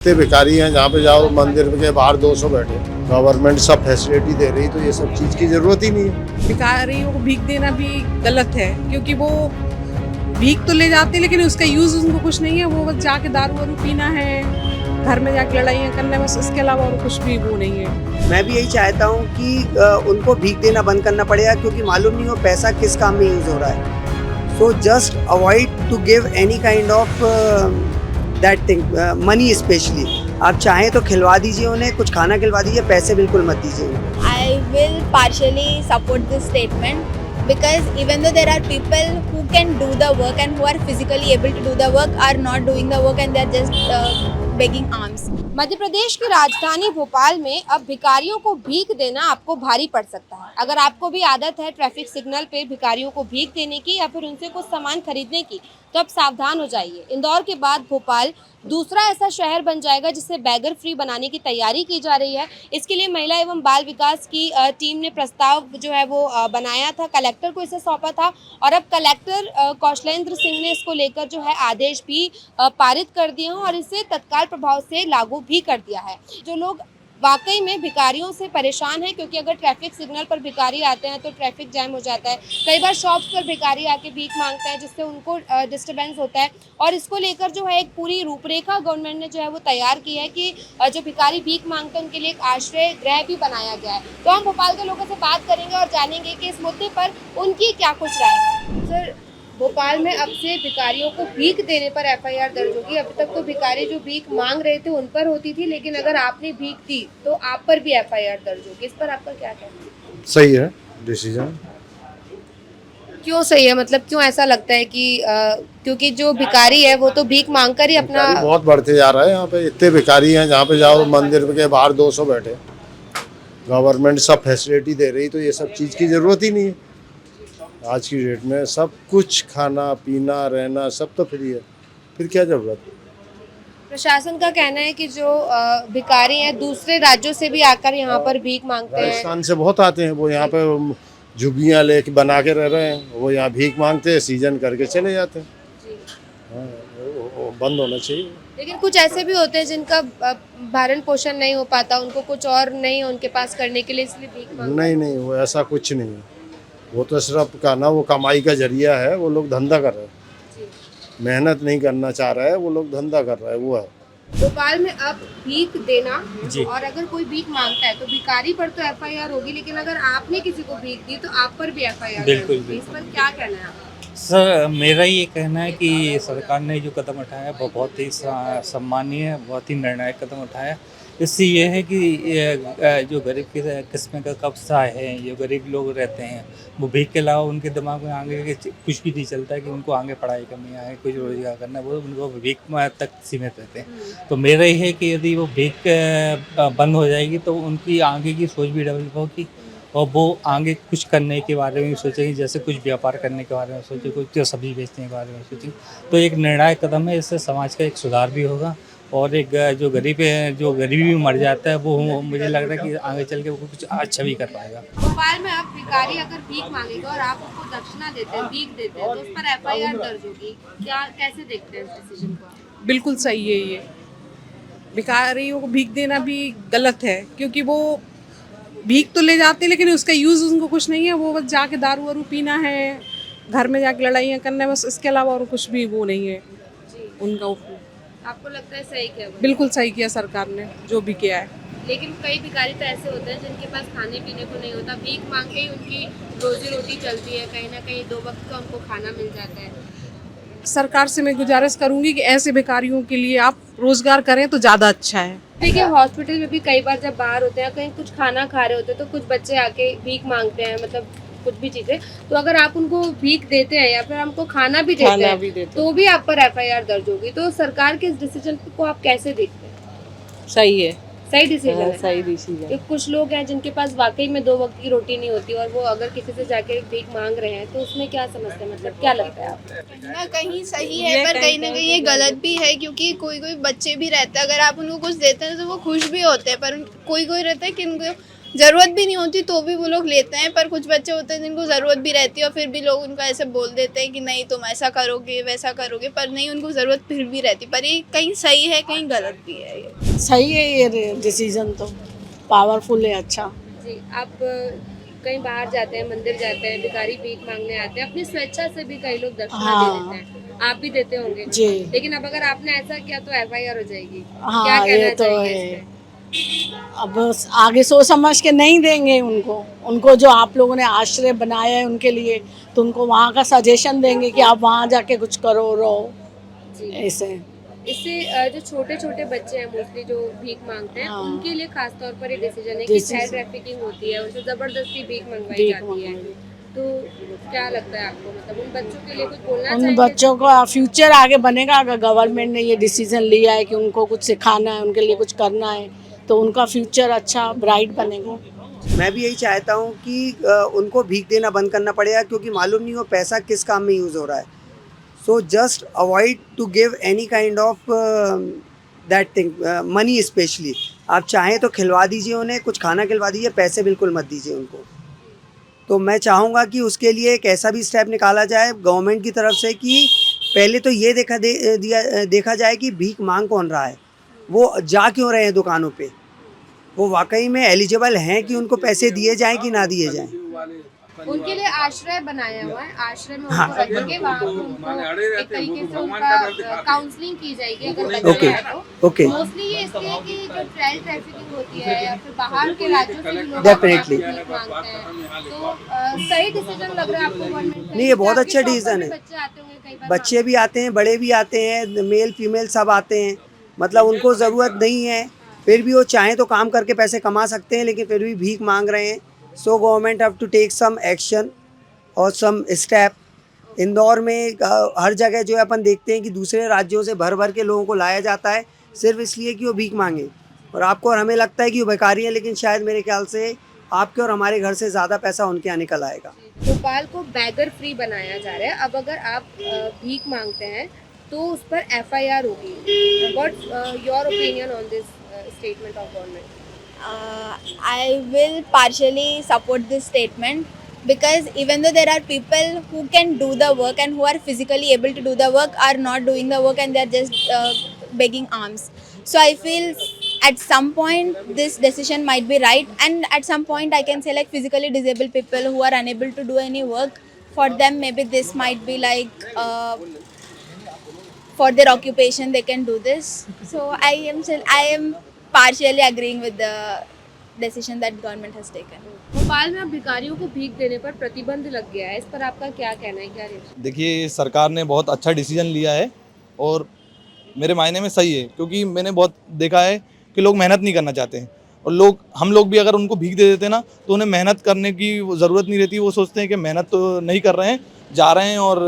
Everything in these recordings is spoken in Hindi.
इतने भिखारी हैं, जहाँ पे जाओ मंदिर के बाहर 200 बैठे। गवर्नमेंट सब फैसिलिटी दे रही, तो ये सब चीज़ की जरूरत ही नहीं है। भिखारियों को भीख देना भी गलत है, क्योंकि वो भीख तो ले जाते हैं लेकिन उसका यूज उनको कुछ नहीं है। वो बस जाके दारू वारू पीना है, घर में जाके लड़ाइयाँ करना है, बस इसके अलावा और कुछ भी वो नहीं है। मैं भी यही चाहता हूँ कि उनको भीख देना बंद करना पड़ेगा, क्योंकि मालूम नहीं हो पैसा किस काम में यूज हो रहा है। So just avoid to give any kind of that thing, money specially. आप चाहें तो खिलवा दीजिए उन्हें, कुछ खाना खिलवा दीजिए, पैसे बिल्कुल मत दीजिए उन्हें। I will partially support this statement because even though there are people who can do the work and who are physically able to do the work are not doing the work and they are just begging alms. Madhya Pradesh की राजधानी भोपाल में अब भिखारियों को भीख देना आपको भारी पड़ सकता है। अगर आपको भी आदत है ट्रैफिक सिग्नल पे भिखारियों को भीख देने की या फिर उनसे कुछ सामान खरीदने की, तो अब सावधान हो जाइए। इंदौर के बाद भोपाल दूसरा ऐसा शहर बन जाएगा जिसे बैगर फ्री बनाने की तैयारी की जा रही है। इसके लिए महिला एवं बाल विकास की टीम ने प्रस्ताव जो है वो बनाया था, कलेक्टर को इसे सौंपा था और अब कलेक्टर कौशलेंद्र सिंह ने इसको लेकर जो है आदेश भी पारित कर दिए हैं और इसे तत्काल प्रभाव से लागू भी कर दिया है। जो लोग वाकई में भिखारियों से परेशान हैं, क्योंकि अगर ट्रैफिक सिग्नल पर भिखारी आते हैं तो ट्रैफिक जैम हो जाता है। कई बार शॉप्स पर भिखारी आके भीख मांगते हैं, जिससे उनको डिस्टर्बेंस होता है और इसको लेकर जो है एक पूरी रूपरेखा गवर्नमेंट ने जो है वो तैयार की है कि जो भिखारी भीख मांगते हैं उनके लिए एक आश्रय गृह भी बनाया गया है। तो हम भोपाल के लोगों से बात करेंगे और जानेंगे कि इस मुद्दे पर उनकी क्या कुछ राय है। सर, भोपाल में अब से भिखारियों को भीख देने पर एफआईआर दर्ज होगी। अभी तक तो भिखारी जो भीख मांग रहे थे उन पर होती थी, लेकिन अगर आपने भीख दी तो आप पर भी एफआईआर दर्ज होगी। इस पर आपका क्या कहना है? सही है डिसीजन। क्यों सही है, मतलब क्यों ऐसा लगता है कि क्योंकि जो भिखारी है वो तो भीख मांग कर ही अपना भिखारी बहुत बढ़ते जा रहा है। यहाँ पे इतने भिखारी हैं, जहाँ पे जाओ मंदिर के बाहर 200 बैठे। गवर्नमेंट सब फैसिलिटी दे रही, तो ये सब चीज़ की जरूरत ही नहीं है। आज की डेट में सब कुछ खाना पीना रहना सब तो फ्री है, फिर क्या जरूरत है। प्रशासन का कहना है कि जो भिखारी हैं दूसरे राज्यों से भी आकर यहाँ पर भीख मांगते हैं। राजस्थान से बहुत आते हैं, वो यहाँ पे झुग्गियाँ लेके बना के रह रहे हैं, वो यहाँ भीख मांगते हैं, सीजन करके चले जाते हैं। हाँ, वो बंद होना चाहिए। लेकिन कुछ ऐसे भी होते हैं जिनका भरण पोषण नहीं हो पाता, उनको कुछ और नहीं उनके पास करने के लिए, इसलिए भीख मांगते हैं। नहीं, वो ऐसा कुछ नहीं है। वो तो सिर्फ का ना, वो कमाई का जरिया है। वो लोग धंधा कर रहे हैं, मेहनत नहीं करना चाह रहा है, वो लोग धंधा कर रहा है, वो है। भोपाल में अब भीख देना जी। और अगर कोई भीख मांगता है तो भिखारी पर तो एफआईआर होगी, लेकिन अगर आपने किसी को भीख दी तो आप पर भी एफआईआर बिल्कुल, होगी। इस पर क्या कहना है आपका? सर, मेरा ये कहना है कि सरकार ने जो कदम उठाया है वो बहुत ही सम्मानीय है, बहुत ही निर्णायक कदम उठाया है। इससे ये है कि जो गरीब की किस्म का कब्जा है, जो गरीब लोग रहते हैं, वो भीख के अलावा उनके दिमाग में आगे के कुछ भी नहीं चलता है कि उनको आगे पढ़ाई करनी है, कुछ रोजगार करना है, वो उनको भीख तक सीमित रहते हैं। तो मेरा ये है कि यदि वो भीख बंद हो जाएगी तो उनकी आगे की सोच भी डेवलप होगी और वो आगे कुछ करने के बारे में सोचेंगे, जैसे कुछ व्यापार करने के बारे में सोचेंगे, कुछ सब्जी बेचने के बारे में सोचेंगे। तो एक निर्णायक कदम है, इससे समाज का एक सुधार भी होगा और एक जो गरीब है, जो गरीबी में मर जाता है, वो मुझे लग रहा है कि आगे चल के वो कुछ अच्छा भी कर पाएगा। भोपाल में अब भिखारी अगर भीख मांगेगा और आप उसको दक्षिणा देते हैं, भीख देते हैं, तो उस पर एफआईआर दर्ज होगी। क्या, कैसे देखते हैं इस डिसीजन को? बिल्कुल सही है ये। भिखारियों को भीख देना भी गलत है, क्योंकि वो भीख तो ले जाते हैं लेकिन उसका यूज उनको कुछ नहीं है। वो बस जाके दारू वारू पीना है, घर में जाके लड़ाइयाँ करना है, बस इसके अलावा और कुछ भी वो नहीं है उनका। आपको लगता है सही किया? बिल्कुल सही किया सरकार ने जो भी किया है। लेकिन कई भिखारी तो ऐसे होते हैं जिनके पास खाने पीने को नहीं होता, भीख मांग के ही उनकी रोजी रोटी चलती है, कहीं ना कहीं 2 वक्त का उनको खाना मिल जाता है। सरकार से मैं गुजारिश करूंगी कि ऐसे भिखारियों के लिए आप रोजगार करें तो ज़्यादा अच्छा है। देखिए, हॉस्पिटल में भी कई बार जब बाहर होते हैं, कहीं कुछ खाना खा रहे होते हैं, तो कुछ बच्चे आके भीख मांगते हैं, मतलब कुछ भी चीजें, तो अगर आप उनको भीख देते हैं या फिर हमको खाना भी देते हैं तो भी आप पर एफआईआर दर्ज होगी। तो सरकार के इस डिसीजन को आप कैसे देखते हैं? सही है, सही डिसीजन है। सही डिसीजन। कुछ लोग हैं जिनके पास वाकई में 2 वक्त की रोटी नहीं होती और वो अगर किसी से जाके भीख मांग रहे हैं, तो उसमें क्या समझते हैं, मतलब क्या लगता है आपको? कहीं ना कहीं सही है, पर कहीं ना कहीं ये गलत भी है, क्योंकि कोई कोई बच्चे भी रहते हैं, अगर आप उनको कुछ देते हैं तो वो खुश भी होते हैं, पर कोई कोई रहता है कि उनको ज़रूरत भी नहीं होती तो भी वो लोग लेते हैं, पर कुछ बच्चे होते हैं जिनको ज़रूरत भी रहती है और फिर भी लोग उनको ऐसे बोल देते हैं कि नहीं तुम ऐसा करोगे वैसा करोगे, पर नहीं उनको ज़रूरत फिर भी रहती, पर ये कहीं सही है कहीं गलत भी है ये। सही है ये डिसीजन, तो पावरफुल है, अच्छा। जी, आप कहीं बाहर जाते हैं, मंदिर जाते हैं, भिखारी भीख मांगने आते हैं, अपनी स्वेच्छा से भी कई लोग दक्षिणा दे हाँ। देते हैं, आप भी देते होंगे जी। लेकिन अब अगर आपने ऐसा किया तो FIR हो जाएगी, क्या हाँ, कहना ये तो चाहिए है। इस पे? अब आगे सोच समझ के नहीं देंगे उनको जो आप लोगों ने आश्रय बनाया है उनके लिए, तो उनको वहाँ का सजेशन देंगे कि आप वहाँ जाके कुछ करो, रहो, जी, ऐसे। इससे जो छोटे छोटे बच्चे हैं मोस्टली जो भीख मांगते हैं हाँ। उनके लिए खास तौर पर ये डिसीजन है कि Decision। चाइल्ड ट्रैफिकिंग होती है, उनसे जबरदस्ती भीख मंगवाई भीख जाती है, मंगवाई। तो क्या लगता है आपको, मतलब उन बच्चों के लिए कुछ बोलना उन चाहेंगे? बच्चों का फ्यूचर आगे बनेगा अगर गवर्नमेंट ने ये डिसीजन लिया है कि उनको कुछ सिखाना है, उनके लिए कुछ करना है, तो उनका फ्यूचर अच्छा ब्राइट बनेगा। मैं भी यही चाहता हूँ कि उनको भीख देना बंद करना पड़ेगा, क्योंकि मालूम नहीं वो पैसा किस काम में यूज़ हो रहा है। So just avoid to give any kind of that thing, money specially. आप चाहें तो खिलवा दीजिए उन्हें, कुछ खाना खिलवा दीजिए, पैसे बिल्कुल मत दीजिए उनको। तो मैं चाहूँगा कि उसके लिए एक ऐसा भी स्टेप निकाला जाए गवर्नमेंट की तरफ से कि पहले तो ये देखा जाए कि भीख मांग कौन रहा है, वो जा क्यों रहे हैं दुकानों पे, वो वाकई में एलिजिबल हैं कि उनको पैसे दिए जाएं कि ना दिए जाएं। उनके लिए आश्रय बनाया हुआ है, आश्रय में हाँ। उनको रखेंगे, वहाँ उनको एक तरीके से उनका काउंसलिंग की जाएगी अगर बच्चे ओके, हैं तो। ओके। मोस्टली ये इसलिए कि जो चाइल्ड ट्रैफिकिंग होती है या फिर बाहर के राज्यों से भी लोग Definitely। भीख मांगते हैं, तो सही डिसीजन लग रहा है आपको गवर्नमेंट का? नहीं, ये बहुत आपके अच्छा शॉप पर decision भी है। बच्चे आते होंगे कई बार, बच्चे भी आते हैं, बड़े भी आते हैं, मेल फीमेल सब आते हैं, मतलब उनको ज़रूरत नहीं है, फिर भी वो चाहें तो काम करके पैसे कमा सकते हैं, लेकिन फिर भी भीख मांग रहे हैं। So government have to take some action और सम स्टेप। इंदौर में हर जगह जो है अपन देखते हैं कि दूसरे राज्यों से भर भर के लोगों को लाया जाता है सिर्फ इसलिए कि वो भीख मांगे, और आपको और हमें लगता है कि वो भिखारी हैं, लेकिन शायद मेरे ख्याल से आपके और हमारे घर से ज़्यादा पैसा उनके यहाँ निकल आएगा। भोपाल को बैगर फ्री बनाया जा रहा है, अब अगर आप भीख मांगते हैं तो उस पर FIR होगी। What's your opinion on this statement of government? I will partially support this statement because even though there are people who can do the work and who are physically able to do the work are not doing the work and they are just begging alms. So I feel at some point this decision might be right, and at some point I can say like physically disabled people who are unable to do any work, for them maybe this might be like for their occupation they can do this. So I am partially agreeing with the decision that government has taken. Bhopal में अब भिखारियों को भीख देने पर प्रतिबंध लग गया है, इस पर आपका क्या कहना है, क्या रिएक्शन? देखिए, सरकार ने बहुत अच्छा डिसीजन लिया है और मेरे मायने में सही है, क्योंकि मैंने बहुत देखा है कि लोग मेहनत नहीं करना चाहते हैं, और हम लोग भी अगर उनको भीख दे देते ना तो उन्हें मेहनत करने की ज़रूरत नहीं रहती। वो सोचते हैं कि मेहनत तो नहीं कर रहे हैं, जा रहे हैं और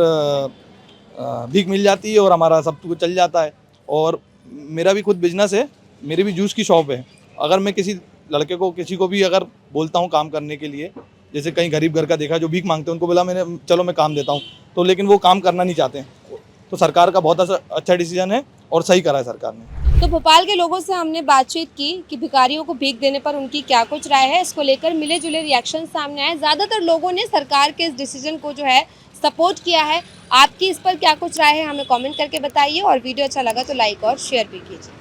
भीख मिल जाती है और हमारा सब कुछ चल जाता है। और मेरा भी खुद बिजनेस है, मेरी भी जूस की शॉप है। अगर मैं किसी लड़के को किसी को भी अगर बोलता हूँ काम करने के लिए, जैसे कहीं गरीब घर का देखा जो भीख मांगते हैं, उनको बोला मैंने चलो मैं काम देता हूँ, तो लेकिन वो काम करना नहीं चाहते हैं। तो सरकार का बहुत अच्छा डिसीजन है और सही करा है सरकार ने। तो भोपाल के लोगों से हमने बातचीत की कि भिखारियों को भीख देने पर उनकी क्या कुछ राय है। इसको लेकर मिले जुले रिएक्शन सामने आए। ज़्यादातर लोगों ने सरकार के इस डिसीजन को जो है सपोर्ट किया है। आपकी इस पर क्या कुछ राय है हमें कमेंट करके बताइए, और वीडियो अच्छा लगा तो लाइक और शेयर भी कीजिए।